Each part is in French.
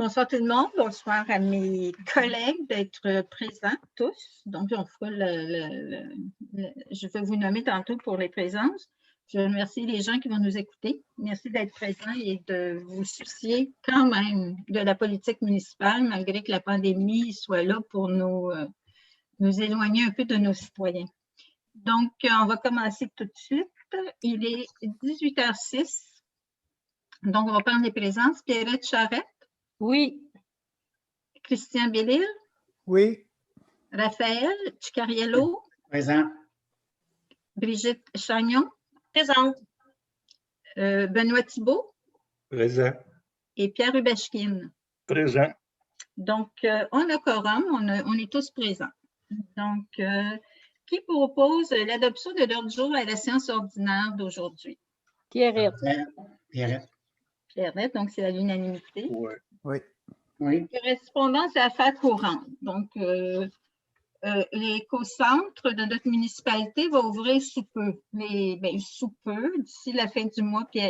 Bonsoir tout le monde, bonsoir à mes collègues d'être présents tous. Donc, on fera je vais vous nommer tantôt pour les présences. Je remercie les gens qui vont nous écouter. Merci d'être présents et de vous soucier quand même de la politique municipale, malgré que la pandémie soit là pour nous éloigner un peu de nos citoyens. Donc, on va commencer tout de suite. Il est 18h06. Donc, on va prendre les présences. Pierrette Charette. Oui. Christian Bellil. Oui. Raphaël Cicariello. Présent. Brigitte Chagnon. Présente. Benoît Thibault. Présent. Et Pierre Hubachkin. Présent. Donc, on a quorum, on est tous présents. Donc, qui propose l'adoption de l'ordre du jour à la séance ordinaire d'aujourd'hui? Pierrette. Pierrette. Pierrette, donc c'est à l'unanimité. Oui. Oui. Oui. Correspondance à affaires courantes. Donc, l'éco-centre de notre municipalité va ouvrir sous peu. Sous peu, d'ici la fin du mois. Puis,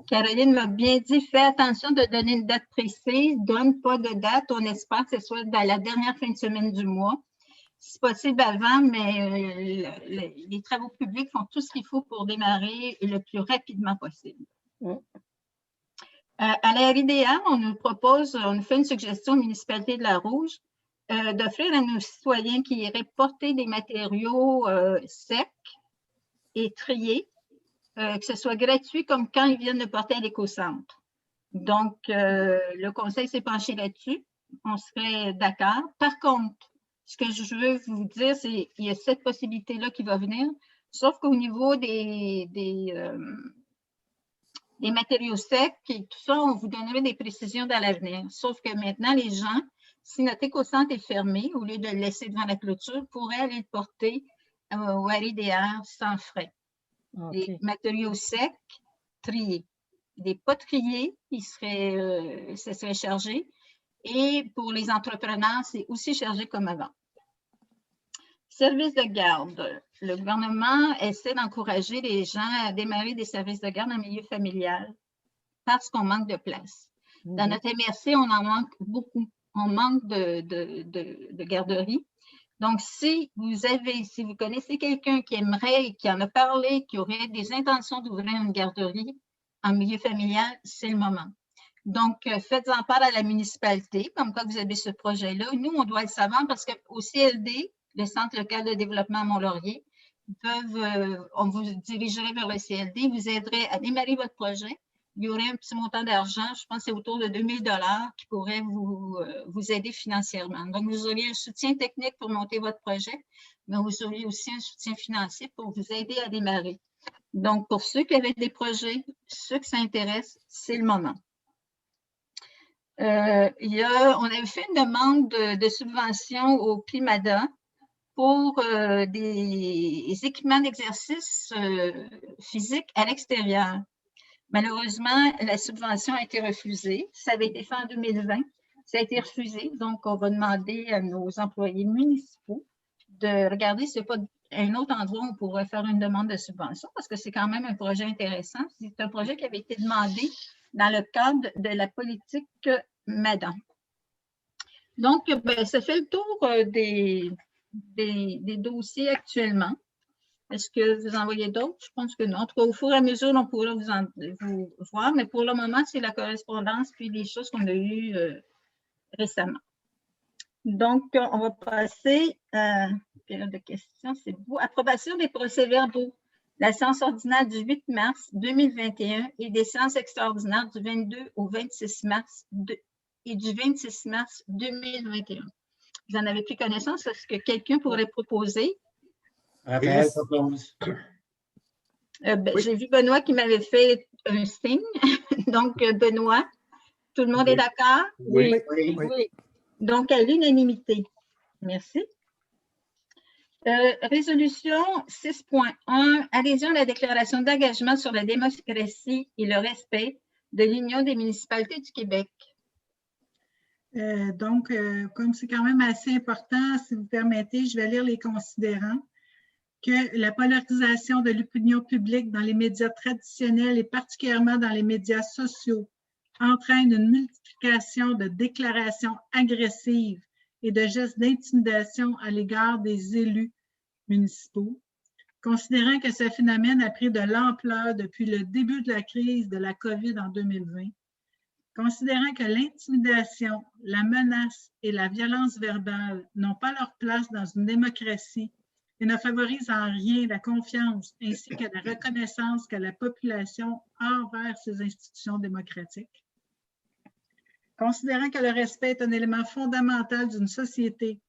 Caroline m'a bien dit, fais attention de donner une date précise, donne pas de date. On espère que ce soit dans la dernière fin de semaine du mois. Si possible avant, mais les travaux publics font tout ce qu'il faut pour démarrer le plus rapidement possible. À la RIDA, on nous fait une suggestion aux municipalités de la Rouge d'offrir à nos citoyens qui iraient porter des matériaux secs et triés, que ce soit gratuit comme quand ils viennent de porter à l'éco-centre. Donc, le conseil s'est penché là-dessus. On serait d'accord. Par contre, ce que je veux vous dire, c'est qu'il y a cette possibilité-là qui va venir, sauf qu'au niveau des matériaux secs et tout ça, on vous donnerait des précisions dans l'avenir. Sauf que maintenant, les gens, si notre éco-centre est fermé, au lieu de le laisser devant la clôture, pourraient aller le porter au RIDR sans frais. Okay. Des matériaux secs triés. Des pas triés, ça serait chargé. Et pour les entrepreneurs, c'est aussi chargé comme avant. Services de garde. Le gouvernement essaie d'encourager les gens à démarrer des services de garde en milieu familial parce qu'on manque de place. Dans notre MRC, on en manque beaucoup. On manque de garderies. Donc, si vous connaissez quelqu'un qui aimerait, qui en a parlé, qui aurait des intentions d'ouvrir une garderie en milieu familial, c'est le moment. Donc, faites-en part à la municipalité, comme quoi vous avez ce projet-là. Nous, on doit le savoir parce qu'au CLD, le Centre local de développement à Mont-Laurier, on vous dirigerait vers le CLD, vous aiderait à démarrer votre projet. Il y aurait un petit montant d'argent, je pense que c'est autour de 2 000 $ qui pourrait vous aider financièrement. Donc, vous auriez un soutien technique pour monter votre projet, mais vous auriez aussi un soutien financier pour vous aider à démarrer. Donc, pour ceux qui avaient des projets, ceux qui s'intéressent, c'est le moment. On avait fait une demande de subvention au Climada pour des équipements d'exercice physique à l'extérieur. Malheureusement, la subvention a été refusée. Ça avait été fait en 2020. Ça a été refusé. Donc, on va demander à nos employés municipaux de regarder s'il n'y a pas un autre endroit où on pourrait faire une demande de subvention parce que c'est quand même un projet intéressant. C'est un projet qui avait été demandé dans le cadre de la politique MADAN. Donc, ça fait le tour des dossiers actuellement. Est-ce que vous en voyez d'autres? Je pense que non. En tout cas, au fur et à mesure, on pourra vous voir, mais pour le moment, c'est la correspondance puis les choses qu'on a eues récemment. Donc, on va passer à la période de questions. C'est beau. Approbation des procès-verbaux. La séance ordinaire du 8 mars 2021 et des séances extraordinaires du 22 au 26 mars et du 26 mars 2021. Vous en avez pris connaissance? Est-ce que quelqu'un pourrait proposer? Raphaël propose. Oui. J'ai vu Benoît qui m'avait fait un signe. Donc, Benoît, tout le monde est d'accord? Oui. Oui. Donc, à l'unanimité. Merci. Résolution 6.1, adhésion à la déclaration d'engagement sur la démocratie et le respect de l'Union des municipalités du Québec. Comme c'est quand même assez important, si vous permettez, je vais lire les considérants. Que la polarisation de l'opinion publique dans les médias traditionnels et particulièrement dans les médias sociaux entraîne une multiplication de déclarations agressives et de gestes d'intimidation à l'égard des élus municipaux. Considérant que ce phénomène a pris de l'ampleur depuis le début de la crise de la COVID en 2020, considérant que l'intimidation, la menace et la violence verbale n'ont pas leur place dans une démocratie et ne favorisent en rien la confiance ainsi que la reconnaissance que la population a envers ces institutions démocratiques. Considérant que le respect est un élément fondamental d'une société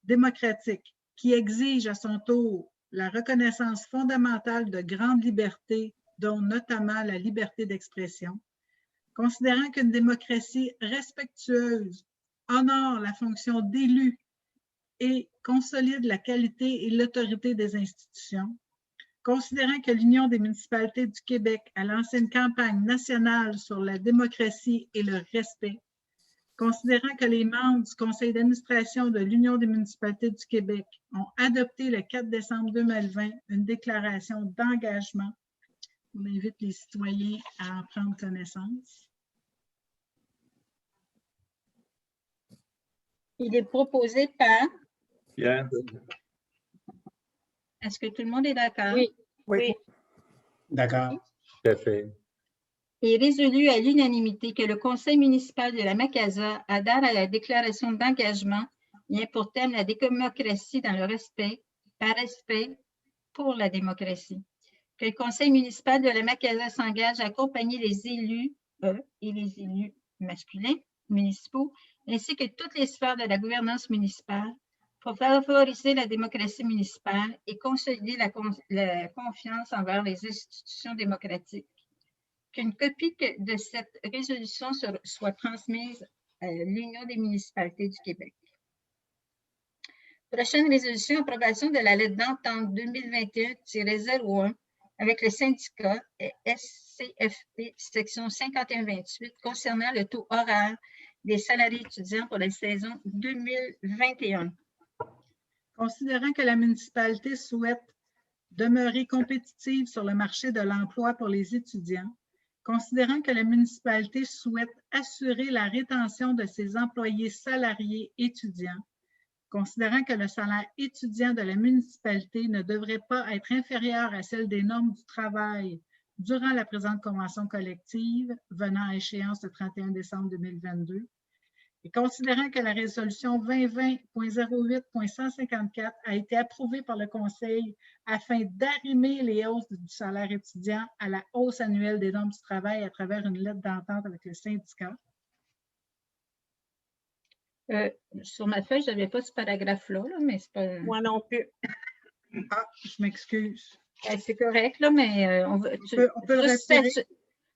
démocratique qui exige à son tour la reconnaissance fondamentale de grandes libertés, dont notamment la liberté d'expression, considérant qu'une démocratie respectueuse honore la fonction d'élu et consolide la qualité et l'autorité des institutions, considérant que l'Union des municipalités du Québec a lancé une campagne nationale sur la démocratie et le respect, considérant que les membres du conseil d'administration de l'Union des municipalités du Québec ont adopté le 4 décembre 2020 une déclaration d'engagement. On invite les citoyens à en prendre connaissance. Il est proposé par... Pierre. Est-ce que tout le monde est d'accord? Oui. Oui. D'accord. Tout à fait. Et résolu à l'unanimité que le conseil municipal de la Macasa adhère à la déclaration d'engagement ayant pour thème la démocratie dans le respect, par respect pour la démocratie. Que le conseil municipal de la Macasa s'engage à accompagner les élus et les élus masculins municipaux, ainsi que toutes les sphères de la gouvernance municipale pour favoriser la démocratie municipale et consolider la confiance envers les institutions démocratiques. Qu'une copie de cette résolution soit transmise à l'Union des municipalités du Québec. Prochaine résolution, approbation de la lettre d'entente 2021-01 avec le syndicat SCFP section 5128 concernant le taux horaire des salariés étudiants pour la saison 2021. Considérant que la municipalité souhaite demeurer compétitive sur le marché de l'emploi pour les étudiants, considérant que la municipalité souhaite assurer la rétention de ses employés salariés étudiants, considérant que le salaire étudiant de la municipalité ne devrait pas être inférieur à celle des normes du travail durant la présente convention collective venant à échéance le 31 décembre 2022, et considérant que la résolution 2020.08.154 a été approuvée par le Conseil afin d'arrimer les hausses du salaire étudiant à la hausse annuelle des normes du travail à travers une lettre d'entente avec le syndicat. Sur ma feuille, je n'avais pas ce paragraphe-là, mais c'est pas... Moi non plus. Ah, je m'excuse. C'est correct, là, mais on peut le retirer.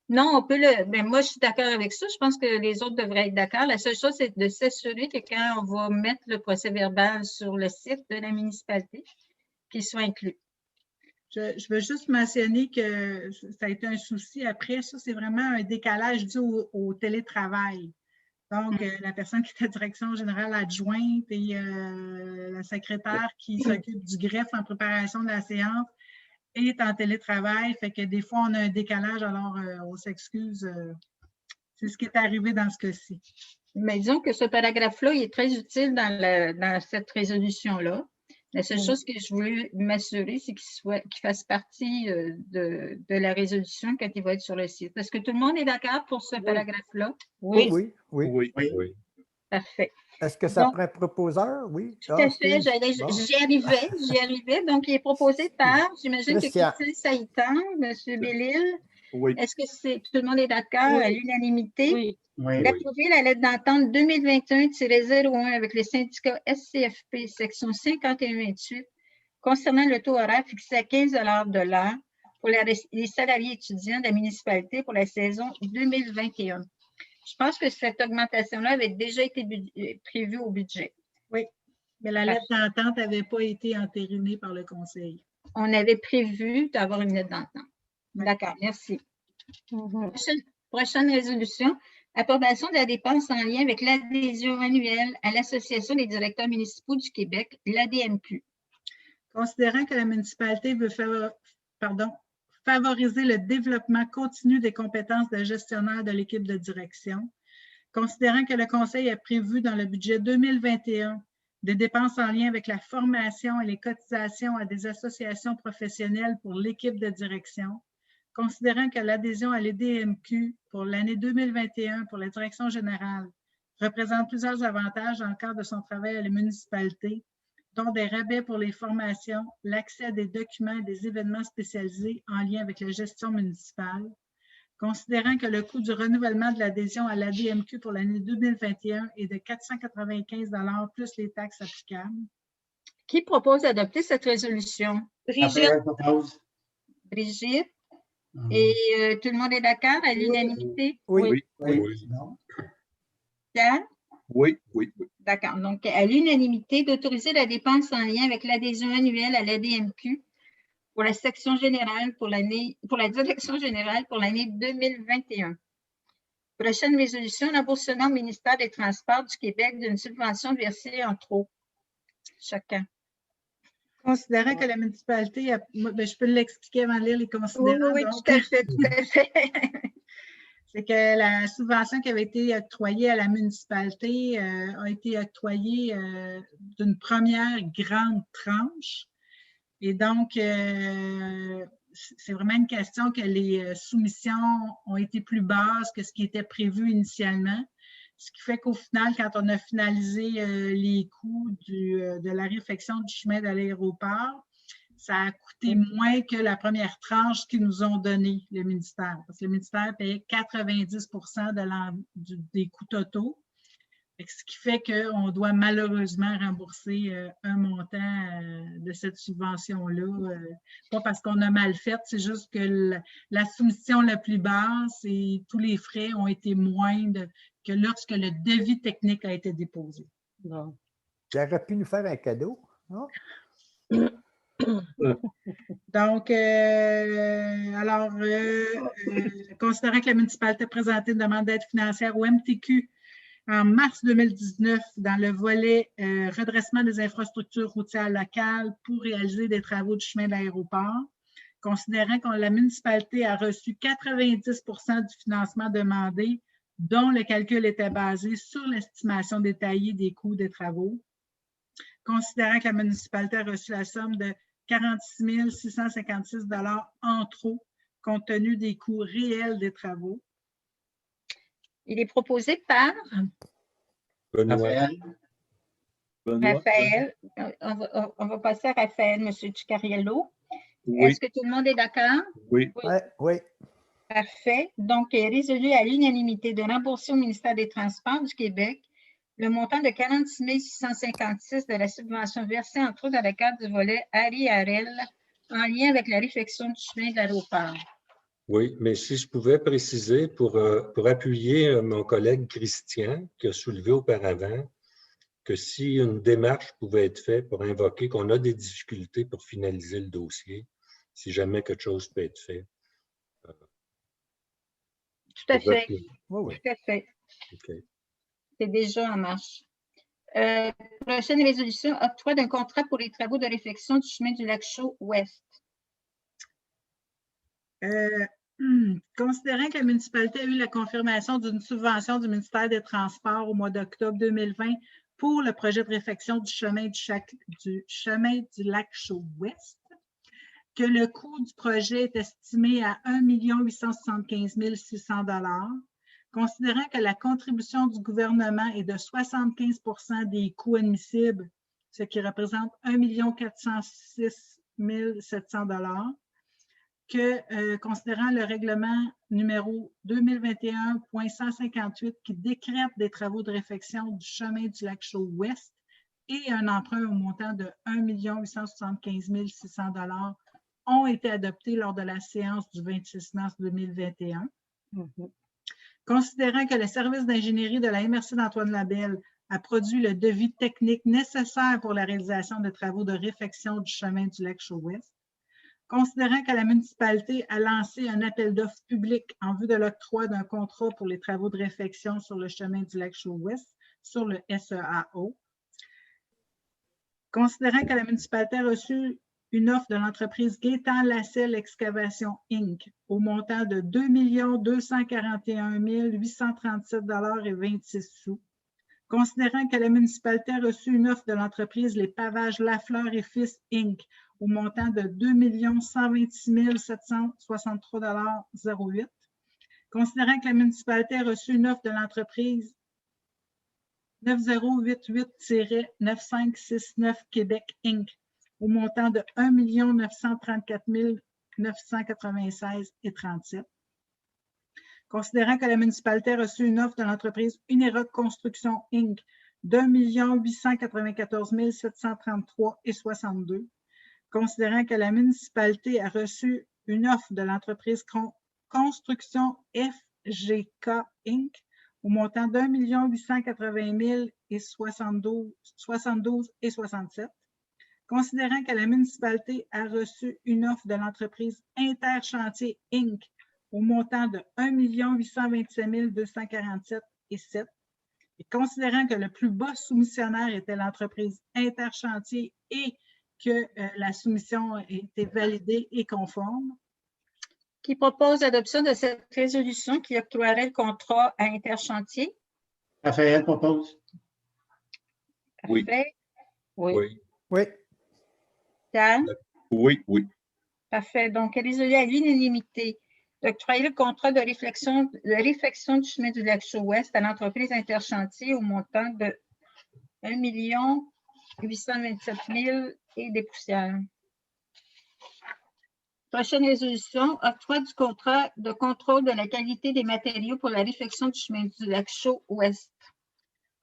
Non, on peut le... Ben, moi, je suis d'accord avec ça. Je pense que les autres devraient être d'accord. La seule chose, c'est de s'assurer que quand on va mettre le procès-verbal sur le site de la municipalité, qu'il soit inclus. Je veux juste mentionner que ça a été un souci. Après, ça, c'est vraiment un décalage dû au télétravail. Donc, la personne qui est à la direction générale adjointe et la secrétaire qui s'occupe du greffe en préparation de la séance est en télétravail. Fait que des fois, on a un décalage, alors on s'excuse. C'est ce qui est arrivé dans ce cas-ci. Mais disons que ce paragraphe-là, il est très utile dans cette résolution-là. La seule chose que je voulais m'assurer, c'est qu'il fasse partie de la résolution quand il va être sur le site. Est-ce que tout le monde est d'accord pour ce paragraphe-là? Oui. Oui. Parfait. Est-ce que ça prend un proposeur? Oui. Tout à fait. J'y arrivais. Donc, il est proposé par, j'imagine que Christian Saïtan, M. Bellil. Oui. Est-ce que tout le monde est d'accord à l'unanimité? Oui. D'approuver la lettre d'entente 2021-01 avec le syndicat SCFP, section 5128, concernant le taux horaire fixé à 15 $ de l'heure pour les salariés étudiants de la municipalité pour la saison 2021. Je pense que cette augmentation-là avait déjà été prévue au budget. Oui, mais la lettre d'entente n'avait pas été entérinée par le Conseil. On avait prévu d'avoir une lettre d'entente. D'accord, merci. Prochaine résolution. Approbation de la dépense en lien avec l'adhésion annuelle à l'Association des directeurs municipaux du Québec, l'ADMQ. Considérant que la municipalité veut favoriser le développement continu des compétences de gestionnaire de l'équipe de direction. Considérant que le Conseil a prévu dans le budget 2021 des dépenses en lien avec la formation et les cotisations à des associations professionnelles pour l'équipe de direction, considérant que l'adhésion à l'EDMQ pour l'année 2021 pour la direction générale représente plusieurs avantages dans le cadre de son travail à la municipalité, dont des rabais pour les formations, l'accès à des documents et des événements spécialisés en lien avec la gestion municipale, considérant que le coût du renouvellement de l'adhésion à l'ADMQ pour l'année 2021 est de 495 $ plus les taxes applicables. Qui propose d'adopter cette résolution? Raphaël propose. Brigitte. Et tout le monde est d'accord à l'unanimité? Oui. Oui. Non. Pierre? Oui. D'accord. Donc, à l'unanimité, d'autoriser la dépense en lien avec l'adhésion annuelle à l'ADMQ pour la section générale pour la direction générale pour l'année 2021. Prochaine résolution, remboursement au ministère des Transports du Québec d'une subvention versée en trop. Chacun. Considérant que la municipalité, je peux l'expliquer avant de lire les considérants. Oui, donc. tout à fait, tout à fait. C'est que la subvention qui avait été octroyée à la municipalité a été octroyée d'une première grande tranche. Et donc, c'est vraiment une question que les soumissions ont été plus basses que ce qui était prévu initialement. Ce qui fait qu'au final, quand on a finalisé les coûts de la réfection du chemin de l'aéroport, ça a coûté moins que la première tranche qu'ils nous ont donné, le ministère. Parce que le ministère payait 90 % des coûts totaux. Ce qui fait qu'on doit malheureusement rembourser un montant de cette subvention-là. Pas parce qu'on a mal fait, c'est juste que la soumission la plus basse et tous les frais ont été moindres que lorsque le devis technique a été déposé. Bon. Il aurait pu nous faire un cadeau, non? Donc, considérant que la municipalité a présenté une demande d'aide financière au MTQ en mars 2019 dans le volet redressement des infrastructures routières locales pour réaliser des travaux du chemin de l'aéroport, considérant que la municipalité a reçu 90 % du financement demandé, dont le calcul était basé sur l'estimation détaillée des coûts des travaux, considérant que la municipalité a reçu la somme de 46 656 $ en trop, compte tenu des coûts réels des travaux. Il est proposé par Raphaël. Raphaël. On va passer à Raphaël, M. Cicariello. Oui. Est-ce que tout le monde est d'accord? Oui. Oui. Parfait. Donc, résolu à l'unanimité de rembourser au ministère des Transports du Québec le montant de 46 656 de la subvention versée entre autres dans le cadre du volet ARI-AREL en lien avec la réfection du chemin de l'aéroport. Oui, mais si je pouvais préciser pour appuyer mon collègue Christian qui a soulevé auparavant que si une démarche pouvait être faite pour invoquer qu'on a des difficultés pour finaliser le dossier, si jamais quelque chose peut être fait. Tout à fait. Oui. Tout à fait. Okay. C'est déjà en marche. Prochaine résolution, octroi d'un contrat pour les travaux de réfection du chemin du Lac-Chaux Ouest. Considérant que la municipalité a eu la confirmation d'une subvention du ministère des Transports au mois d'octobre 2020 pour le projet de réfection du chemin du Lac-Chaux Ouest, que le coût du projet est estimé à 1 875 600 $, considérant que la contribution du gouvernement est de 75 % des coûts admissibles, ce qui représente 1 406 700 $, que considérant le règlement numéro 2021.158 qui décrète des travaux de réfection du chemin du Lac-Chaux Ouest et un emprunt au montant de 1 875 600 $ ont été adoptés lors de la séance du 26 mars 2021. Considérant que le service d'ingénierie de la MRC d'Antoine Labelle a produit le devis technique nécessaire pour la réalisation de travaux de réfection du chemin du Lac-Chaux Ouest, considérant que la municipalité a lancé un appel d'offres public en vue de l'octroi d'un contrat pour les travaux de réfection sur le chemin du Lac-Chaux Ouest, sur le SEAO, considérant que la municipalité a reçu une offre de l'entreprise Gaétan Lasselle Excavation Inc. au montant de 2 241 837,26 $. Considérant que la municipalité a reçu une offre de l'entreprise Les Pavages Lafleur et Fils Inc. au montant de 2 126 763,08 $. Considérant que la municipalité a reçu une offre de l'entreprise 9088-9569 Québec Inc. au montant de 1 934 996,37 $. Considérant que la municipalité a reçu une offre de l'entreprise Uniroc Construction Inc. d'1 894 733,62 $. Considérant que la municipalité a reçu une offre de l'entreprise Construction FGK Inc. au montant d'1 880 072,67 $. Considérant que la municipalité a reçu une offre de l'entreprise Interchantier Inc. au montant de 1 827 247,07 $. Et considérant que le plus bas soumissionnaire était l'entreprise Interchantier et que la soumission a été validée et conforme. Qui propose l'adoption de cette résolution qui octroierait le contrat à Interchantier? Raphaël propose. Oui. Parfait. Oui. Oui. Oui. Pierre? Oui, oui. Parfait. Donc, résolu à l'unanimité d'octroyer le contrat de réfection du chemin du Lac-Chaux-Ouest à l'entreprise Interchantier au montant de 1 827 000 et des poussières. Prochaine résolution, octroi du contrat de contrôle de la qualité des matériaux pour la réfection du chemin du Lac-Chaux-Ouest.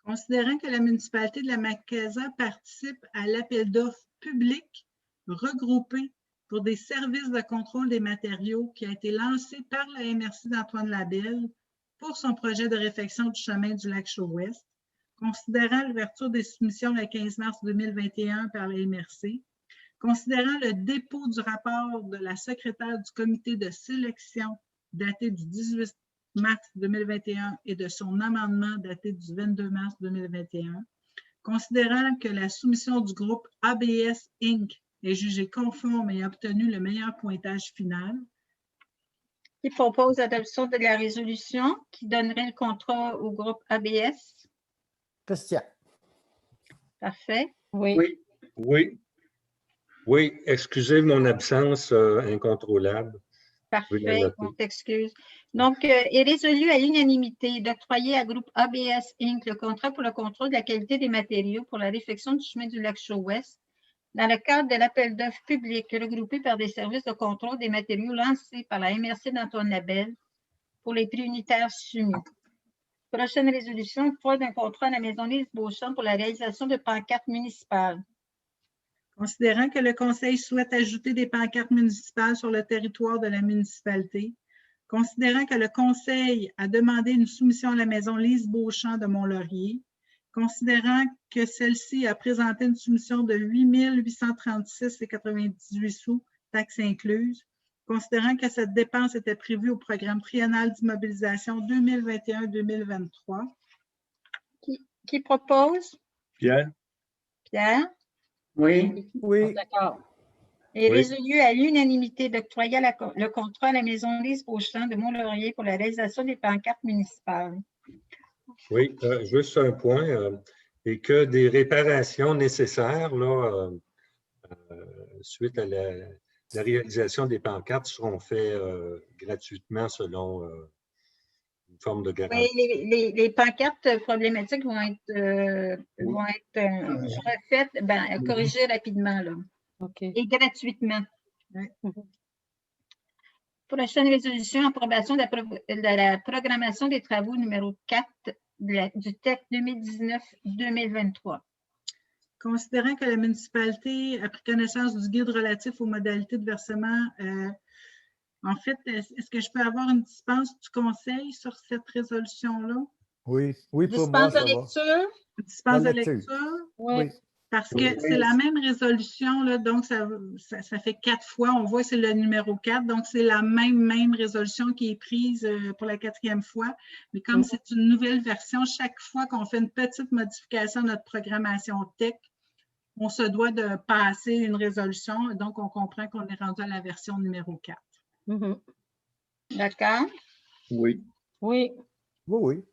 Considérant que la municipalité de la Macasa participe à l'appel d'offres public regroupé pour des services de contrôle des matériaux qui a été lancé par la MRC d'Antoine Labelle pour son projet de réfection du chemin du Lac-Chaux-Ouest, considérant l'ouverture des soumissions le 15 mars 2021 par la MRC, considérant le dépôt du rapport de la secrétaire du comité de sélection daté du 18 mars 2021 et de son amendement daté du 22 mars 2021, considérant que la soumission du groupe ABS Inc. est jugée conforme et a obtenu le meilleur pointage final. Qui propose l'adoption de la résolution qui donnerait le contrat au groupe ABS? Christian. Parfait. Oui. Oui. Oui. Oui, excusez mon absence incontrôlable. Parfait, on t'excuse. Donc, est résolu à l'unanimité d'octroyer à groupe ABS Inc. le contrat pour le contrôle de la qualité des matériaux pour la réfection du chemin du Lac-Chaux-Ouest dans le cadre de l'appel d'offres public regroupé par des services de contrôle des matériaux lancés par la MRC d'Antoine Labelle pour les prix unitaires soumis. Prochaine résolution, octroi d'un contrat à la Maison Lise Beauchamp pour la réalisation de pancartes municipales. Considérant que le Conseil souhaite ajouter des pancartes municipales sur le territoire de la municipalité, considérant que le Conseil a demandé une soumission à la Maison Lise Beauchamp de Mont-Laurier, considérant que celle-ci a présenté une soumission de 8 836,98 $, taxes incluses, considérant que cette dépense était prévue au programme triennal d'immobilisation 2021-2023. Qui propose? Pierre? Pierre? Oui. Oui. D'accord. Et Oui. résolu à l'unanimité d'octroyer le contrat à la Maison Lise Beauchamp de Mont-Laurier pour la réalisation des pancartes municipales. Oui, juste un point, et que des réparations nécessaires là, suite à la réalisation des pancartes seront faites gratuitement selon une forme de garantie. Oui, les pancartes problématiques vont être refaites, corrigées rapidement là, OK. et gratuitement. Oui. Prochaine résolution, approbation de la programmation des travaux numéro 4 du TEC 2019-2023. Considérant que la municipalité a pris connaissance du guide relatif aux modalités de versement, en fait, est-ce que je peux avoir une dispense du conseil sur cette résolution-là? Oui. Oui, pour moi, Dispense de ça va. lecture? Une dispense de La lecture. lecture? Oui. Parce que c'est la même résolution, là, donc ça fait 4 fois. On voit que c'est le numéro 4, donc c'est la même résolution qui est prise pour la 4e fois. Mais comme c'est une nouvelle version, chaque fois qu'on fait une petite modification à notre programmation tech, on se doit de passer une résolution. Donc, on comprend qu'on est rendu à la version numéro 4. Mhm. D'accord? Oui. Oui. Oui, oui.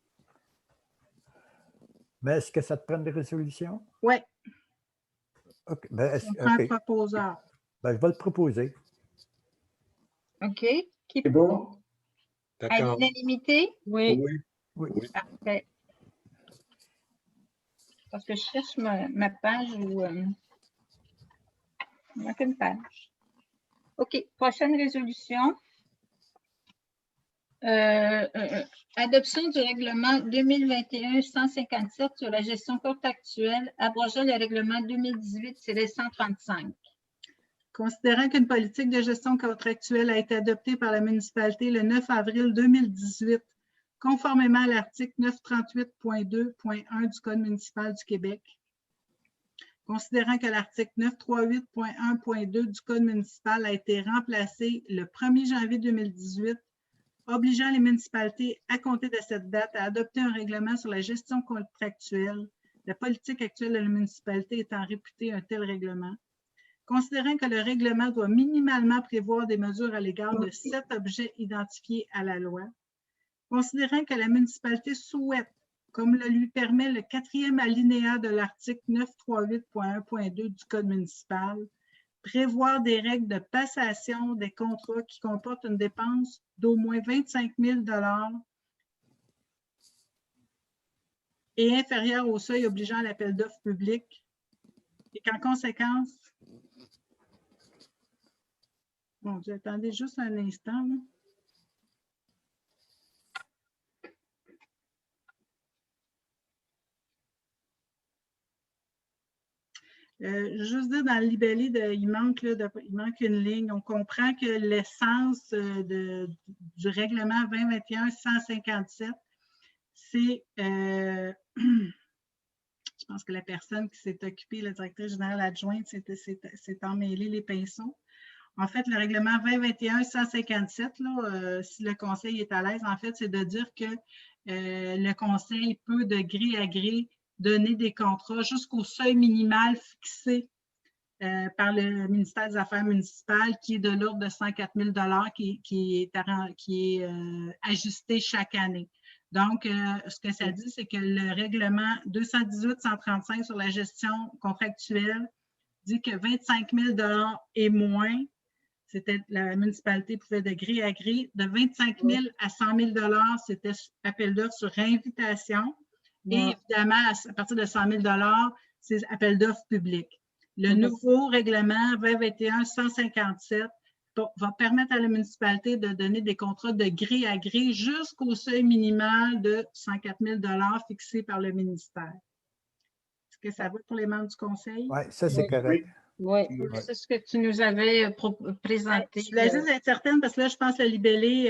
Mais est-ce que ça te prend des résolutions? Oui, OK. Ben, on prend un OK. proposeur. Ben, je vais le proposer. OK. Qui C'est bon? à D'accord. l'unanimité? Oui. Oui. Parfait. Parce que je cherche ma page où il manque une page. OK. Prochaine résolution. Adoption du règlement 2021-157 sur la gestion contractuelle, abrogeant le règlement 2018-135. Considérant qu'une politique de gestion contractuelle a été adoptée par la municipalité le 9 avril 2018, conformément à l'article 938.2.1 du Code municipal du Québec. Considérant que l'article 938.1.2 du Code municipal a été remplacé le 1er janvier 2018, obligeant les municipalités à compter de cette date à adopter un règlement sur la gestion contractuelle, la politique actuelle de la municipalité étant réputée un tel règlement. Considérant que le règlement doit minimalement prévoir des mesures à l'égard de 7 objets identifiés à la loi. Considérant que la municipalité souhaite, comme le lui permet le 4e alinéa de l'article 938.1.2 du Code municipal, prévoir des règles de passation des contrats qui comportent une dépense d'au moins 25 000 $ et inférieure au seuil obligeant l'appel d'offres public, et qu'en conséquence, mon Dieu, attendez juste un instant. Là. Juste dire dans le libellé, il manque une ligne. On comprend que l'essence du règlement 2021-157, c'est, je pense que la personne qui s'est occupée, la directrice générale adjointe, s'est emmêlé les pinceaux. En fait, le règlement 2021-157, si le conseil est à l'aise, en fait, c'est de dire que le conseil peut de gré à gré donner des contrats jusqu'au seuil minimal fixé par le ministère des Affaires municipales, qui est de l'ordre de 104 000 $ qui est ajusté chaque année. Donc, ce que ça dit, c'est que le règlement 218-135 sur la gestion contractuelle dit que 25 000 $ et moins, la municipalité pouvait de gré à gré, de 25 000 à 100 000 $, c'était appel d'offres sur invitation. Et évidemment, à partir de 100 000 $, c'est appel d'offres public. Le nouveau règlement 2021-157 va permettre à la municipalité de donner des contrats de gré à gré jusqu'au seuil minimal de 104 000 $ fixé par le ministère. Est-ce que ça va pour les membres du conseil? Oui, ça, c'est correct. Oui. C'est ce que tu nous avais présenté. Je voulais juste être certaine parce que là, je pense que le libellé,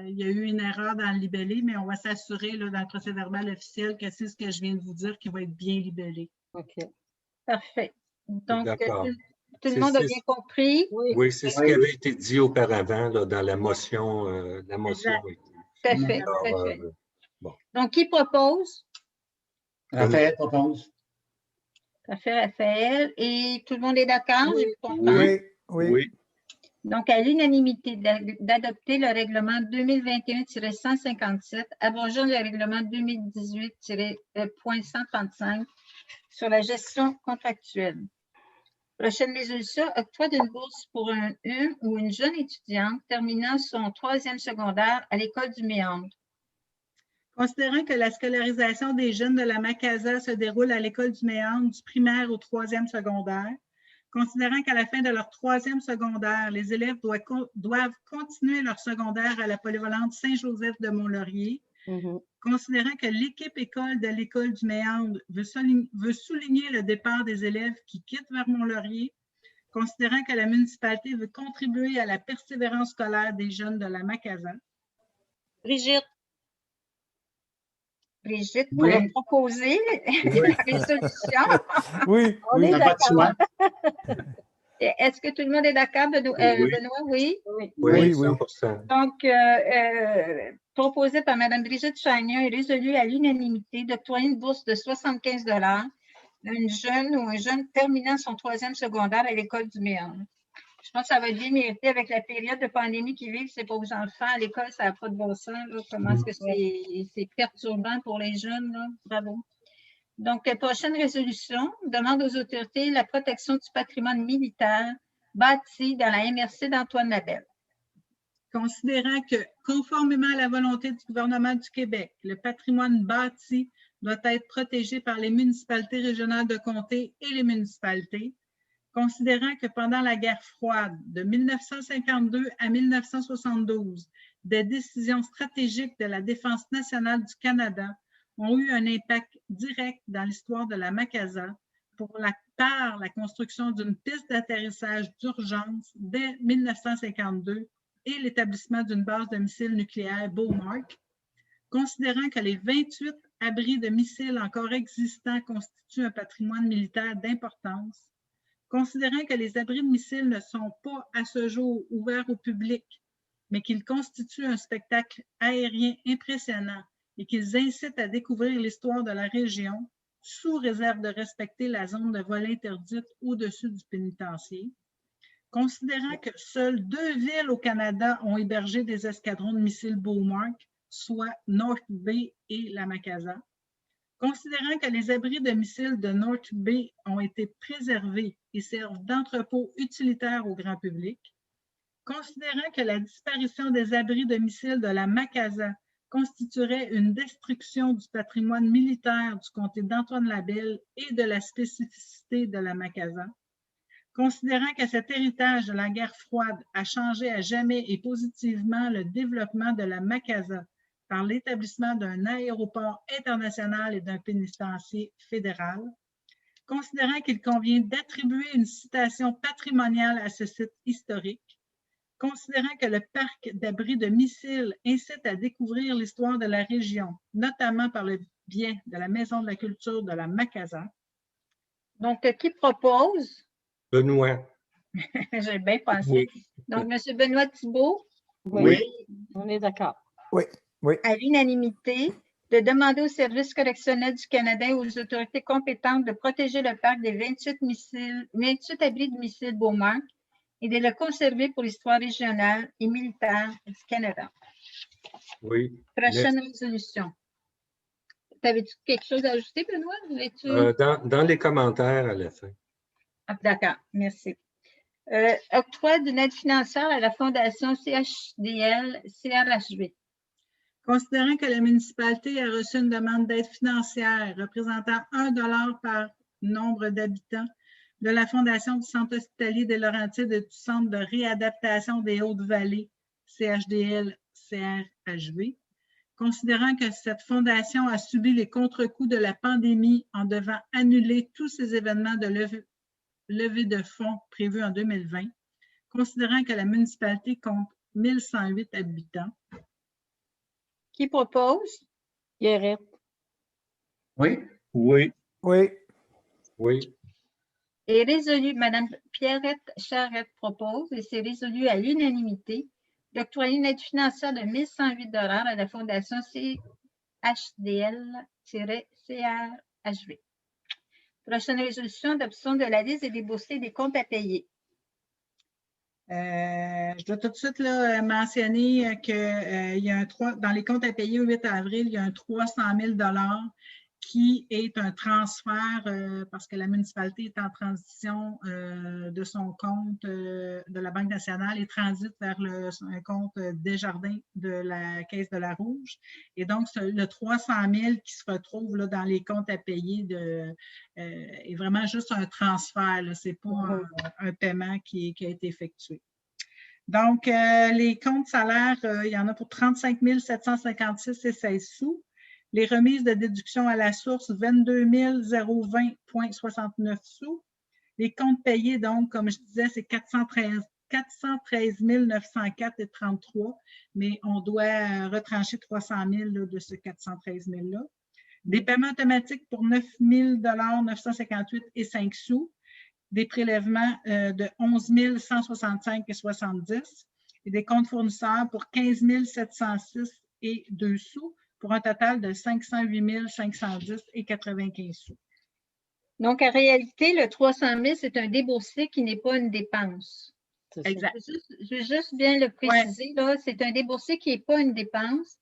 il y a eu une erreur dans le libellé, mais on va s'assurer dans le procès-verbal officiel que c'est ce que je viens de vous dire qui va être bien libellé. OK. Parfait. Donc, tout le C'est- monde a c'est- bien compris? Oui, c'est ce qui avait été dit auparavant là, dans la motion. La motion a été- Tout à fait, Alors, tout à fait. bon. Donc, qui propose? Raphaël propose. Parfait, Raphaël. Et tout le monde est d'accord? Oui. J'ai compris. Oui, oui. Oui. Donc, à l'unanimité d'adopter le règlement 2021-157, abrogeant le règlement 2018-.135 sur la gestion contractuelle. Prochaine résolution, octroi d'une bourse pour une ou une jeune étudiante terminant son 3e secondaire à l'école du Méandre. Considérant que la scolarisation des jeunes de la Macasa se déroule à l'école du Méandre du primaire au 3e secondaire, considérant qu'à la fin de leur 3e secondaire, les élèves doivent continuer leur secondaire à la polyvalente Saint-Joseph de Mont-Laurier, considérant que l'équipe école de l'école du Méandre veut souligner le départ des élèves qui quittent vers Mont-Laurier, considérant que la municipalité veut contribuer à la persévérance scolaire des jeunes de la Macasa. Brigitte. Brigitte, Oui. pour proposer la résolution. Oui, On oui. est Ça n'a pas de choix. Est-ce que tout le monde est d'accord, Oui. Benoît? Oui. Oui. Oui, Oui. 100%. Donc, proposé par Mme Brigitte Chagnon et résolu à l'unanimité d'octroyer une bourse de 75 $ une jeune ou un jeune terminant son 3e secondaire à l'école du Méandre. Je pense que ça va être bien mérité avec la période de pandémie qui vivent ces pauvres enfants à l'école, ça n'a pas de bon sens. Là. Comment est-ce que c'est perturbant pour les jeunes? Là? Bravo. Donc, prochaine résolution, demande aux autorités la protection du patrimoine militaire bâti dans la MRC d'Antoine Labelle. Considérant que, conformément à la volonté du gouvernement du Québec, le patrimoine bâti doit être protégé par les municipalités régionales de comté et les municipalités, considérant que pendant la guerre froide de 1952 à 1972, des décisions stratégiques de la défense nationale du Canada ont eu un impact direct dans l'histoire de la Macasa par la construction d'une piste d'atterrissage d'urgence dès 1952 et l'établissement d'une base de missiles nucléaires Beaumark, considérant que les 28 abris de missiles encore existants constituent un patrimoine militaire d'importance, considérant que les abris de missiles ne sont pas à ce jour ouverts au public, mais qu'ils constituent un spectacle aérien impressionnant et qu'ils incitent à découvrir l'histoire de la région, sous réserve de respecter la zone de vol interdite au-dessus du pénitencier, considérant que seules 2 villes au Canada ont hébergé des escadrons de missiles Beaumark, soit North Bay et la Macasa, considérant que les abris de missiles de North Bay ont été préservés et servent d'entrepôt utilitaire au grand public, considérant que la disparition des abris de missiles de la Macasa constituerait une destruction du patrimoine militaire du comté d'Antoine Labelle et de la spécificité de la Macasa, considérant que cet héritage de la guerre froide a changé à jamais et positivement le développement de la Macasa par l'établissement d'un aéroport international et d'un pénitencier fédéral, considérant qu'il convient d'attribuer une citation patrimoniale à ce site historique, considérant que le parc d'abris de missiles incite à découvrir l'histoire de la région, notamment par le biais de la Maison de la culture de la Macasa. Donc, qui propose? Benoît. J'ai bien pensé. Oui. Donc, M. Benoît Thibault, Oui. On est d'accord. Oui. à l'unanimité, de demander au Service correctionnel du Canada et aux autorités compétentes de protéger le parc des 28 abris de missiles Beaumark et de le conserver pour l'histoire régionale et militaire du Canada. Oui. Prochaine résolution. T'avais-tu quelque chose à ajouter, Benoît? Dans les commentaires à la fin. Ah, d'accord, merci. Octroi d'une aide financière à la Fondation CHDL-CRHV. Considérant que la municipalité a reçu une demande d'aide financière représentant 1 $ par nombre d'habitants de la Fondation du Centre hospitalier des Laurentides et du Centre de réadaptation des Hautes-Vallées, CHDL-CRHV, considérant que cette fondation a subi les contre-coups de la pandémie en devant annuler tous ses événements de levée de fonds prévus en 2020, considérant que la municipalité compte 1108 habitants. Qui propose? Pierrette. Oui. Oui. Oui. Et résolu, Mme Pierrette Charette propose, et c'est résolu à l'unanimité, d'octroyer une aide financière de 1108 $ à la Fondation CHDL-CRHV. Prochaine résolution, adoption de la liste des déboursés des comptes à payer. Je dois tout de suite là, mentionner que y a dans les comptes à payer au 8 avril, il y a un 300 000 $ qui est un transfert parce que la municipalité est en transition de son compte de la Banque nationale et transite vers un compte Desjardins de la Caisse de la Rouge. Et donc, le 300 000 qui se retrouve là, dans les comptes à payer est vraiment juste un transfert. Ce n'est pas un paiement qui a été effectué. Donc, les comptes salaires, il y en a pour 35 756,16 sous. Les remises de déduction à la source, 22 020,69 sous. Les comptes payés, donc, comme je disais, c'est 413 904,33, mais on doit retrancher 300 000 là, de ce 413 000-là. Des paiements automatiques pour 9 958,05 sous. Des prélèvements de 11 165,70 et des comptes fournisseurs pour 15 706,02 sous pour un total de 508 510,95 sous. Donc, en réalité, le 300 000, c'est un déboursé qui n'est pas une dépense. C'est ça. Exact. Je veux juste bien le préciser, là, c'est un déboursé qui n'est pas une dépense,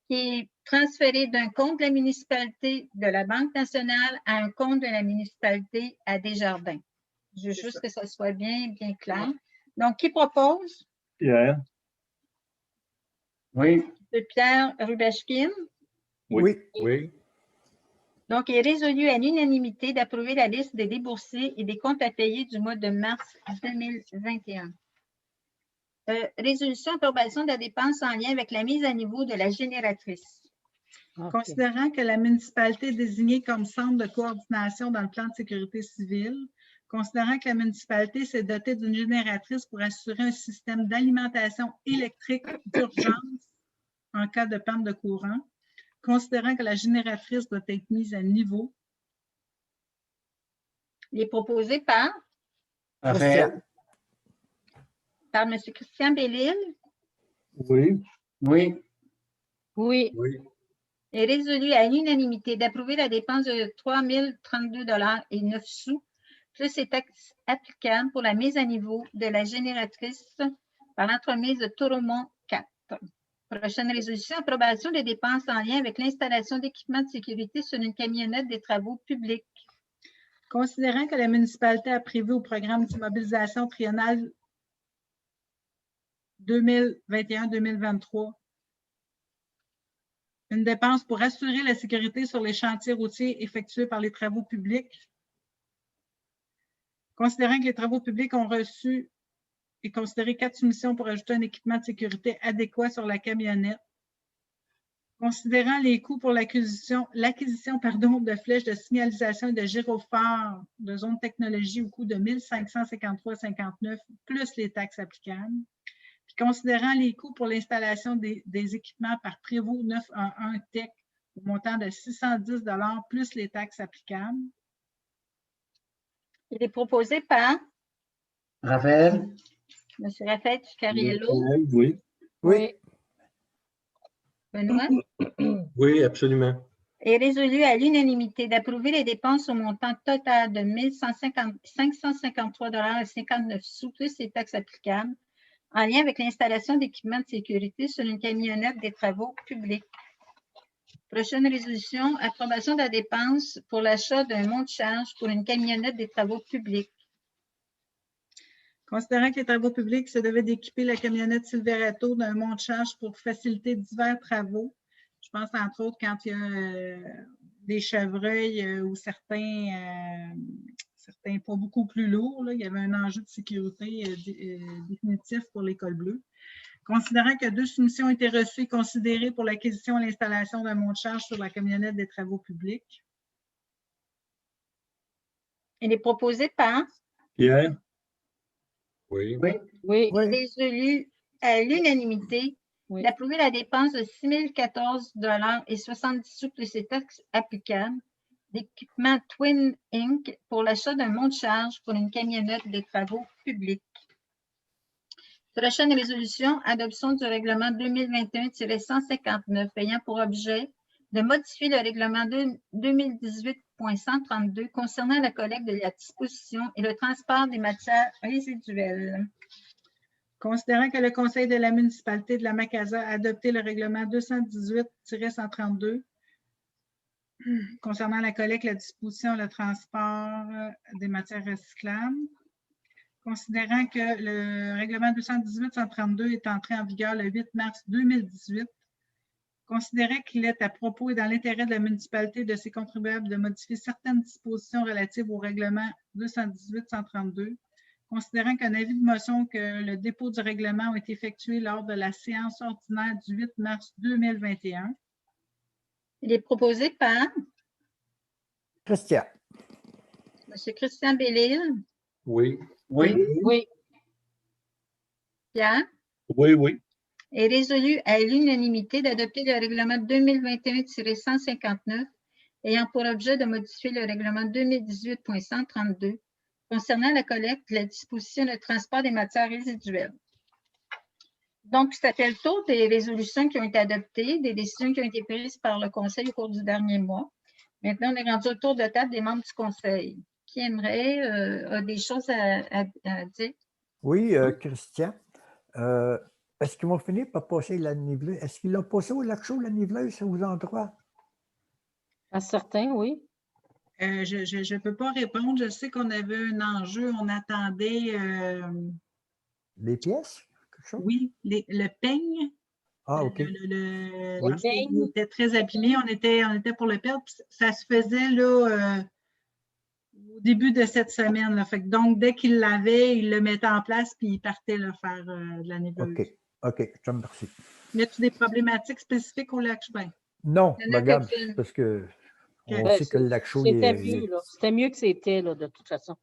qui est transféré d'un compte de la municipalité de la Banque nationale à un compte de la municipalité à Desjardins. Je veux juste que ça soit bien clair. Donc, qui propose? Pierre. Oui. C'est Pierre Rubashkin. Oui. Oui. Donc, il est résolu à l'unanimité d'approuver la liste des déboursés et des comptes à payer du mois de mars 2021. Résolution approbation de la dépense en lien avec la mise à niveau de la génératrice. OK. Considérant que la municipalité est désignée comme centre de coordination dans le plan de sécurité civile, considérant que la municipalité s'est dotée d'une génératrice pour assurer un système d'alimentation électrique d'urgence en cas de panne de courant, considérant que la génératrice doit être mise à niveau. Il est proposé par Raphaël. M. Christian Bellil Oui. Oui. Oui. Oui. est résolu à l'unanimité d'approuver la dépense de 3 032,09 $ plus les taxes applicables pour la mise à niveau de la génératrice par l'entremise de Toromont 4. Prochaine résolution, approbation des dépenses en lien avec l'installation d'équipements de sécurité sur une camionnette des travaux publics. Considérant que la municipalité a prévu au programme d'immobilisation triennale 2021-2023 une dépense pour assurer la sécurité sur les chantiers routiers effectués par les travaux publics. Considérant que les travaux publics ont reçu et considéré 4 soumissions pour ajouter un équipement de sécurité adéquat sur la camionnette. Considérant les coûts pour l'acquisition de flèches de signalisation et de gyrophares de zone technologie au coût de 1 553,59 plus les taxes applicables. Puis considérant les coûts pour l'installation des équipements par Prévost 911 Tech au montant de 610 $ plus les taxes applicables. Il est proposé par Raphaël. M. Raphaël Cariello. Oui. Oui. Benoît. Oui, absolument. Est résolu à l'unanimité d'approuver les dépenses au montant total de 1 553,59 $ plus les taxes applicables en lien avec l'installation d'équipements de sécurité sur une camionnette des travaux publics. Prochaine résolution, approbation de la dépense pour l'achat d'un monte-charge pour une camionnette des travaux publics. Considérant que les travaux publics se devaient d'équiper la camionnette Silverado d'un monte-charge pour faciliter divers travaux, je pense entre autres quand il y a des chevreuils ou certains pas beaucoup plus lourds, là, il y avait un enjeu de sécurité définitif pour l'école bleue. Considérant que 2 soumissions ont été reçues et considérées pour l'acquisition et l'installation d'un monte-charge sur la camionnette des travaux publics. Il est proposé par Pierre. Oui. Oui. Oui. Oui. résolu à l'unanimité Oui. d'approuver la dépense de 6 014,70 $ plus les taxes applicables d'équipement Twin Inc. pour l'achat d'un monte-charge pour une camionnette des travaux publics. Prochaine résolution, adoption du règlement 2021-159 ayant pour objet de modifier le règlement 2018.132 concernant la collecte de la disposition et le transport des matières résiduelles. Considérant que le Conseil de la municipalité de la Macasa a adopté le règlement 218-132 concernant la collecte, la disposition et le transport des matières recyclables. Considérant que le règlement 218-132 est entré en vigueur le 8 mars 2018, considérant qu'il est à propos et dans l'intérêt de la municipalité et de ses contribuables de modifier certaines dispositions relatives au règlement 218-132, considérant qu'un avis de motion que le dépôt du règlement a été effectué lors de la séance ordinaire du 8 mars 2021. Il est proposé par Christian. M. Christian Bellil, Oui. Oui. Oui. Pierre, Oui. est résolu à l'unanimité d'adopter le règlement 2021-159 ayant pour objet de modifier le règlement 2018.132 concernant la collecte, la disposition et le transport des matières résiduelles. Donc, ça fait le tour des résolutions qui ont été adoptées, des décisions qui ont été prises par le Conseil au cours du dernier mois. Maintenant, on est rendu autour de la table des membres du conseil. Qui aimerait, a des choses à dire? Oui, Christian. Est-ce qu'ils vont finir par passer la niveleuse? Est-ce qu'ils l'ont passé au lac chaud, la niveleuse, aux endroits? À certains, oui. Je ne peux pas répondre. Je sais qu'on avait un enjeu. On attendait, Les pièces? Quelque chose? oui, le peigne. Ah, OK. Parce qu'il était très abîmé. On était pour le perdre. Puis ça se faisait là, au début de cette semaine. Là. Fait que donc, dès qu'il l'avait, il le mettait en place puis il partait là, faire de la nébuleuse. OK, je te remercie. Y a-t-il des problématiques spécifiques au lac Chubin? Non, Il y en a regarde, quelques-unes. parce que on Ben, sait que le lac chaud, c'était mieux, là. C'était mieux que c'était, là, de toute façon.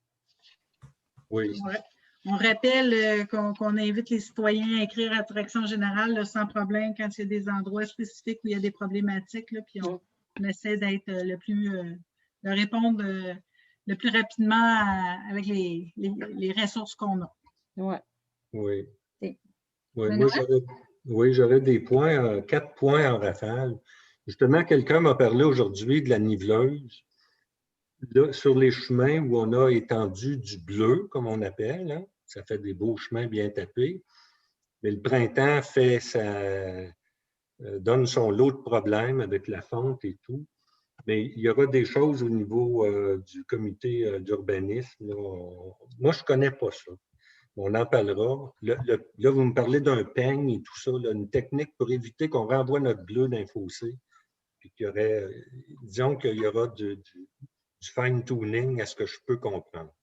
Oui. Ouais. On rappelle qu'on invite les citoyens à écrire à la direction générale là, sans problème quand il y a des endroits spécifiques où il y a des problématiques. Là, puis on essaie d'être de répondre le plus rapidement avec les ressources qu'on a. Ouais. Oui. Oui. Oui, Benoît? moi, j'aurais des points, 4 points en rafale. Justement, quelqu'un m'a parlé aujourd'hui de la niveleuse. Là, sur les chemins où on a étendu du bleu, comme on appelle, hein, ça fait des beaux chemins bien tapés. Mais le printemps donne son lot de problèmes avec la fonte et tout. Mais il y aura des choses au niveau du comité d'urbanisme. Moi, je ne connais pas ça. On en parlera. Là, vous me parlez d'un peigne et tout ça, là, une technique pour éviter qu'on renvoie notre bleu dans le fossé. Puis qu'il y aurait, disons qu'il y aura du fine-tuning à ce que je peux comprendre.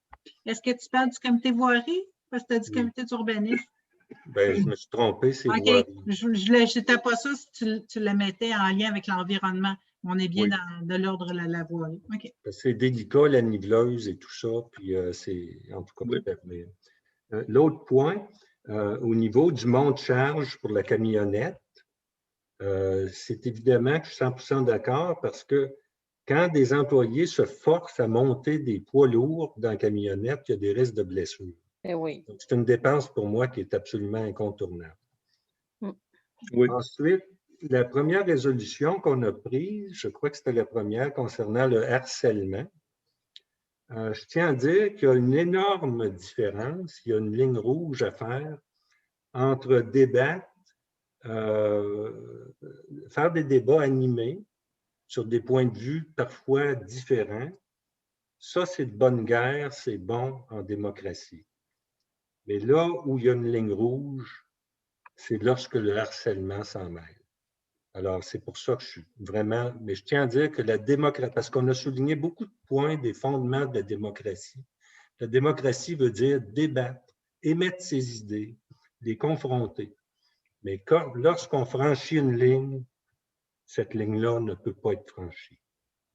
Est-ce que tu parles du comité voirie? Parce que tu as dit comité d'urbanisme. Bien, je me suis trompé, c'est OK. voirie. Je n'étais pas sûr si tu le mettais en lien avec l'environnement. On est bien Oui. de l'ordre de la voirie. OK. C'est délicat, la niveleuse et tout ça, puis c'est en tout cas l'avenir. L'autre point, au niveau du monte-charge pour la camionnette, c'est évidemment que je suis 100% d'accord parce que quand des employés se forcent à monter des poids lourds dans la camionnette, il y a des risques de blessures. Oui. Donc, c'est une dépense pour moi qui est absolument incontournable. Oui. Ensuite, la première résolution qu'on a prise, je crois que c'était la première concernant le harcèlement. Je tiens à dire qu'il y a une énorme différence, il y a une ligne rouge à faire entre débattre, faire des débats animés sur des points de vue parfois différents. Ça, c'est de bonne guerre, c'est bon en démocratie. Mais là où il y a une ligne rouge, c'est lorsque le harcèlement s'en mêle. Alors, c'est pour ça que je suis vraiment... Mais je tiens à dire que la démocratie, parce qu'on a souligné beaucoup de points des fondements de la démocratie. La démocratie veut dire débattre, émettre ses idées, les confronter. Mais lorsqu'on franchit une ligne, cette ligne-là ne peut pas être franchie.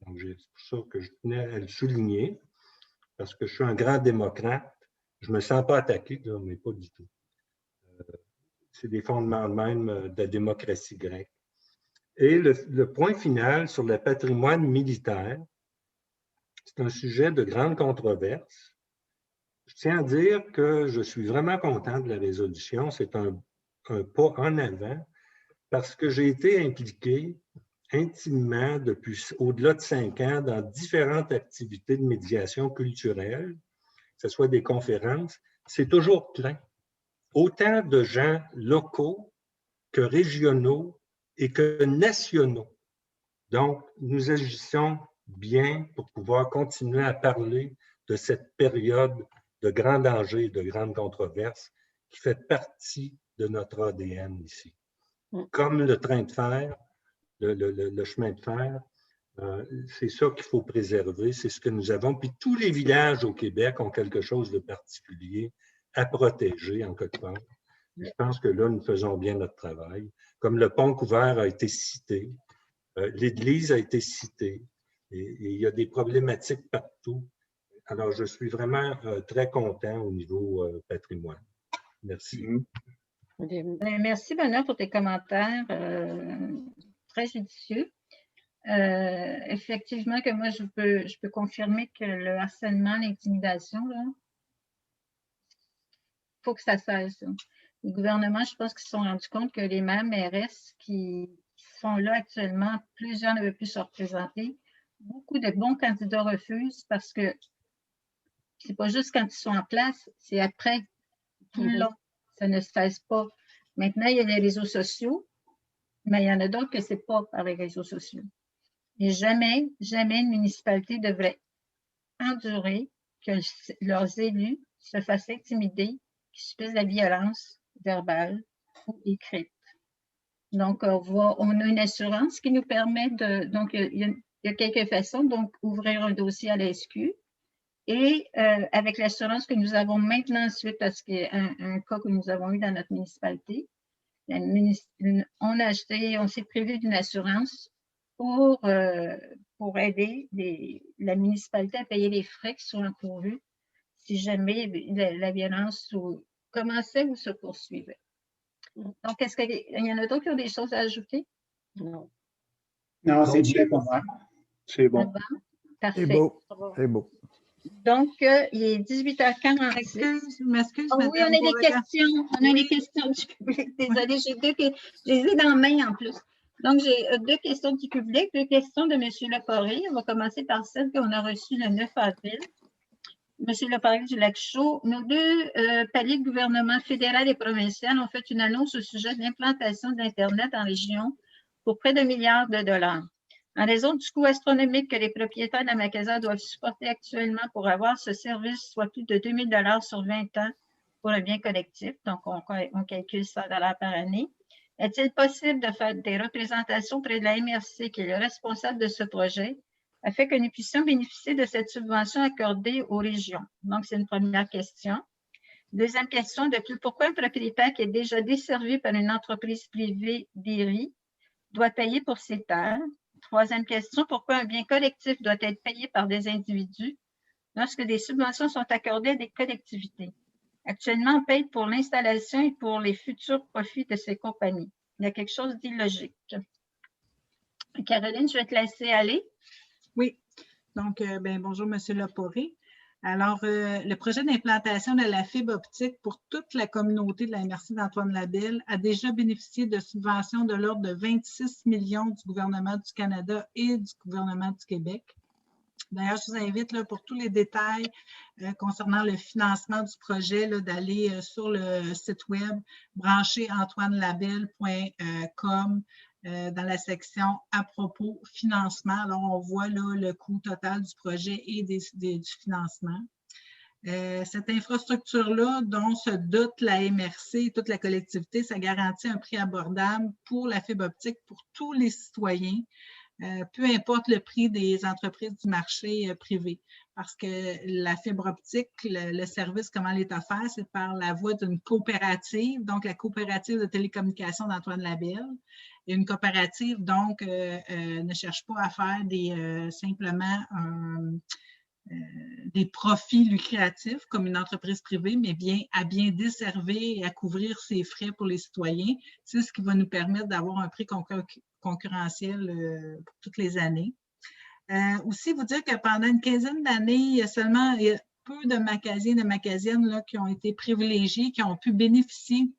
Donc, c'est pour ça que je tenais à le souligner, parce que je suis un grand démocrate. Je ne me sens pas attaqué, là, mais pas du tout. C'est des fondements même de la démocratie grecque. Et le point final sur le patrimoine militaire, c'est un sujet de grande controverse. Je tiens à dire que je suis vraiment content de la résolution. C'est un pas en avant parce que j'ai été impliqué intimement depuis au-delà de 5 ans dans différentes activités de médiation culturelle, que ce soit des conférences. C'est toujours plein. Autant de gens locaux que régionaux et que nationaux. Donc, nous agissons bien pour pouvoir continuer à parler de cette période de grand danger et de grande controverse qui fait partie de notre ADN ici. Comme le train de fer, le chemin de fer, c'est ça qu'il faut préserver, c'est ce que nous avons. Puis tous les villages au Québec ont quelque chose de particulier à protéger en quelque part. Et je pense que là, nous faisons bien notre travail. Comme le pont couvert a été cité, l'Église a été citée, et il y a des problématiques partout. Alors, je suis vraiment très content au niveau patrimoine. Merci. Merci, Benoît, pour tes commentaires très judicieux. Effectivement, que moi, je peux confirmer que le harcèlement, l'intimidation, il faut que ça cesse. Les gouvernements, je pense qu'ils se sont rendus compte que les mêmes mairesses qui sont là actuellement, plusieurs ne veulent plus se représenter. beaucoup de bons candidats refusent parce que c'est pas juste quand ils sont en place, c'est après, tout le long. Ça ne se cesse pas. Maintenant, il y a les réseaux sociaux, mais il y en a d'autres que c'est pas par les réseaux sociaux. Et jamais, jamais une municipalité devrait endurer que leurs élus se fassent intimider, qu'ils subissent de la violence verbale ou écrite. Donc, on a une assurance qui nous permet de... Donc, il y a quelques façons. Donc, ouvrir un dossier à la SQ. Et avec l'assurance que nous avons maintenant, suite à ce qui est un cas que nous avons eu dans notre municipalité, on s'est prévu d'une assurance pour aider la municipalité à payer les frais qui sont encourus si jamais la violence commençait ou se poursuivait. Donc, est-ce qu'il y en a d'autres qui ont des choses à ajouter? Non. Non, c'est bien pour moi. C'est bon. Parfait. C'est beau. C'est beau. Donc, il est 18h46. Je m'excuse, Oh, oui, on a des questions. On a des questions du public. Désolée, je les ai dans la main en plus. Donc, j'ai 2 questions du public, 2 questions de M. Leporé. On va commencer par celle qu'on a reçue le 9 avril. M. Leporé du Lac-Chaux, nos 2 paliers de gouvernement fédéral et provincial ont fait une annonce au sujet de l'implantation d'Internet en région pour près de $1 milliard. En raison du coût astronomique que les propriétaires de magasins doivent supporter actuellement pour avoir ce service, soit plus de 2 000 sur 20 ans pour un bien collectif, donc on calcule 100 $ par année, est-il possible de faire des représentations auprès de la MRC, qui est le responsable de ce projet, afin que nous puissions bénéficier de cette subvention accordée aux régions? Donc, c'est une première question. Deuxième question, de plus, pourquoi un propriétaire qui est déjà desservi par une entreprise privée DERI doit payer pour ses terres? Troisième question, pourquoi un bien collectif doit être payé par des individus lorsque des subventions sont accordées à des collectivités? Actuellement, on paye pour l'installation et pour les futurs profits de ces compagnies. Il y a quelque chose d'illogique. Caroline, je vais te laisser aller. Oui. Donc, bonjour, M. Leporé. Alors, le projet d'implantation de la fibre optique pour toute la communauté de la MRC d'Antoine Labelle a déjà bénéficié de subventions de l'ordre de 26 millions du gouvernement du Canada et du gouvernement du Québec. D'ailleurs, je vous invite là, pour tous les détails concernant le financement du projet d'aller sur le site web brancherantoinelabelle.com dans la section à propos financement. Alors, on voit là, le coût total du projet et du financement. Cette infrastructure-là, dont se dote la MRC et toute la collectivité, ça garantit un prix abordable pour la fibre optique pour tous les citoyens, peu importe le prix des entreprises du marché privé. Parce que la fibre optique, le service, comment elle est offert, c'est par la voie d'une coopérative, donc la coopérative de télécommunications d'Antoine Labelle. Et une coopérative, donc, ne cherche pas à faire simplement des profits lucratifs comme une entreprise privée, mais bien à bien desservir et à couvrir ses frais pour les citoyens. C'est ce qui va nous permettre d'avoir un prix concurrentiel pour toutes les années. Aussi, vous dire que pendant une quinzaine d'années, il y a peu de Macasiens et de Macasiennes là, qui ont été privilégiés, qui ont pu bénéficier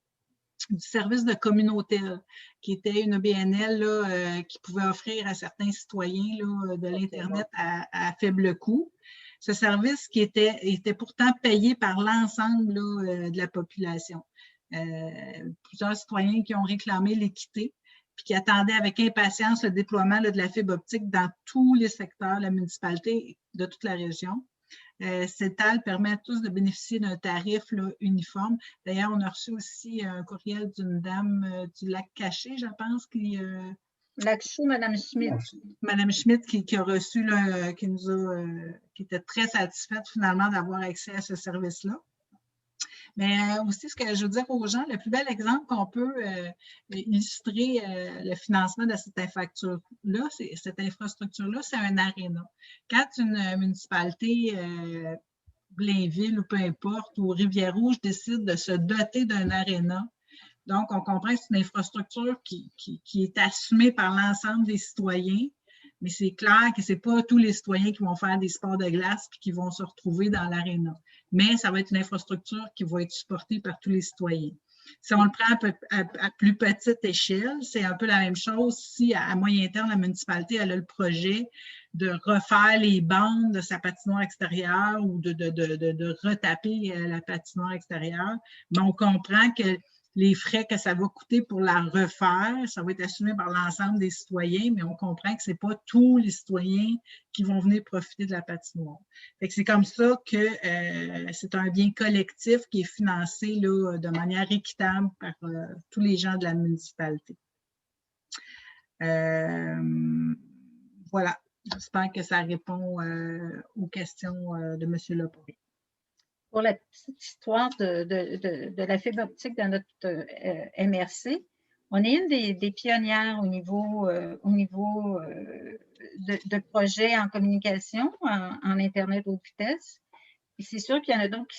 du service de communautaire, qui était une BNL là, qui pouvait offrir à certains citoyens là, de l'Internet à faible coût. Ce service qui était pourtant payé par l'ensemble de la population. Plusieurs citoyens qui ont réclamé l'équité puis qui attendaient avec impatience le déploiement là, de la fibre optique dans tous les secteurs de la municipalité de toute la région. CETAL permet à tous de bénéficier d'un tarif là, uniforme. D'ailleurs, on a reçu aussi un courriel d'une dame du Lac-Caché, je pense, Lac-Chaux, Mme Schmidt. Mme Schmidt qui a reçu, là, qui était très satisfaite finalement d'avoir accès à ce service-là. Mais aussi, ce que je veux dire aux gens, le plus bel exemple qu'on peut illustrer le financement de cette infrastructure-là, c'est un aréna. Quand une municipalité, Blainville ou peu importe, ou Rivière-Rouge décide de se doter d'un aréna, donc on comprend que c'est une infrastructure qui est assumée par l'ensemble des citoyens, mais c'est clair que ce n'est pas tous les citoyens qui vont faire des sports de glace et qui vont se retrouver dans l'aréna. Mais ça va être une infrastructure qui va être supportée par tous les citoyens. Si on le prend à plus petite échelle, c'est un peu la même chose si à moyen terme, la municipalité elle a le projet de refaire les bandes de sa patinoire extérieure ou de retaper la patinoire extérieure. Mais on comprend que les frais que ça va coûter pour la refaire, ça va être assumé par l'ensemble des citoyens, mais on comprend que ce n'est pas tous les citoyens qui vont venir profiter de la patinoire. Fait que c'est comme ça que c'est un bien collectif qui est financé là, de manière équitable par tous les gens de la municipalité. Voilà, j'espère que ça répond aux questions de M. Leporet. Pour la petite histoire de la fibre optique dans notre MRC, on est une des pionnières au niveau de projets en communication, en Internet haute vitesse. Et c'est sûr qu'il y en a d'autres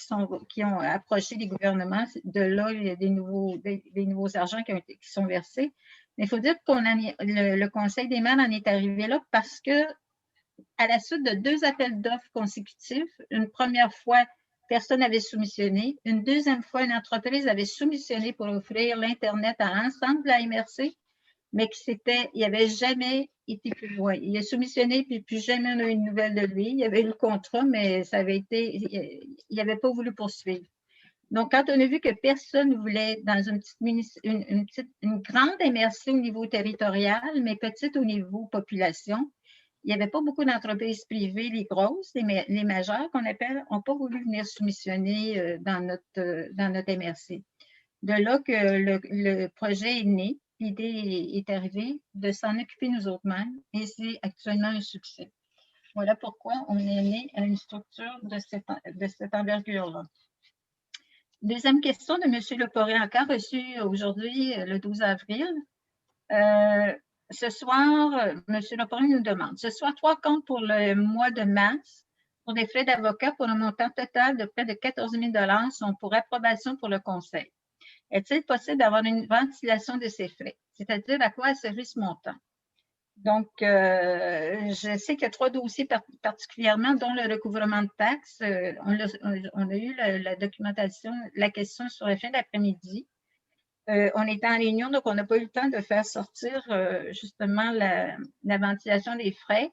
qui ont approché les gouvernements. De là, il y a des nouveaux argents qui sont versés. Mais il faut dire que le Conseil des maires en est arrivé là parce que, à la suite de 2 appels d'offres consécutifs, une première fois, personne n'avait soumissionné. Une deuxième fois, une entreprise avait soumissionné pour offrir l'Internet à l'ensemble de la MRC, mais qu'il n'avait jamais été plus loin. Il a soumissionné, puis plus jamais on a eu une nouvelle de lui. Il avait eu le contrat, mais il n'avait pas voulu poursuivre. Donc, quand on a vu que personne ne voulait dans une grande MRC au niveau territorial, mais petite au niveau population, il n'y avait pas beaucoup d'entreprises privées, les grosses, les majeures qu'on appelle, n'ont pas voulu venir soumissionner dans notre MRC. De là que le projet est né, l'idée est arrivée de s'en occuper nous autres mêmes et c'est actuellement un succès. Voilà pourquoi on est né à une structure de cette envergure-là. Deuxième question de M. Leporet, encore reçue aujourd'hui, le 12 avril. Ce soir, M. Leporet nous demande, ce soir, 3 comptes pour le mois de mars pour des frais d'avocat pour un montant total de près de 14 000 $ sont pour approbation pour le conseil. Est-il possible d'avoir une ventilation de ces frais? C'est-à-dire à quoi a servi ce montant? Donc, je sais qu'il y a 3 dossiers particulièrement, dont le recouvrement de taxes. On a eu la documentation, la question sur la fin d'après-midi. On était en réunion, donc on n'a pas eu le temps de faire sortir justement la ventilation des frais.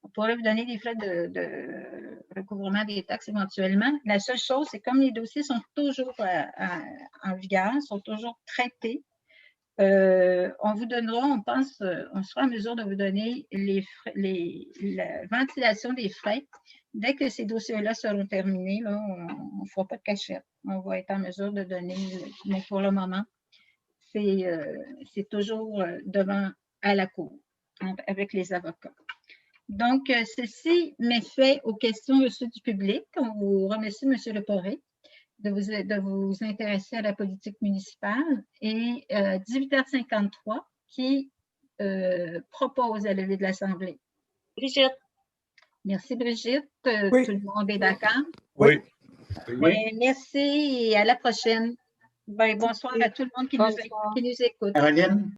On pourrait vous donner des frais de recouvrement des taxes éventuellement. La seule chose, c'est comme les dossiers sont toujours en vigueur, sont toujours traités, on vous donnera, on pense, on sera en mesure de vous donner la ventilation des frais. Dès que ces dossiers-là seront terminés, là, on ne fera pas de cachette. On va être en mesure de donner, mais pour le moment, c'est toujours devant à la cour avec les avocats. Donc, ceci met fin aux questions reçues du public. On vous remercie, M. Leporet, de vous intéresser à la politique municipale. Et 18h53, qui propose la levée de l'Assemblée? Brigitte. Merci, Brigitte. Oui. Tout le monde est d'accord? Oui. Merci et à la prochaine. Bonsoir à tout le monde qui nous écoute. Caroline?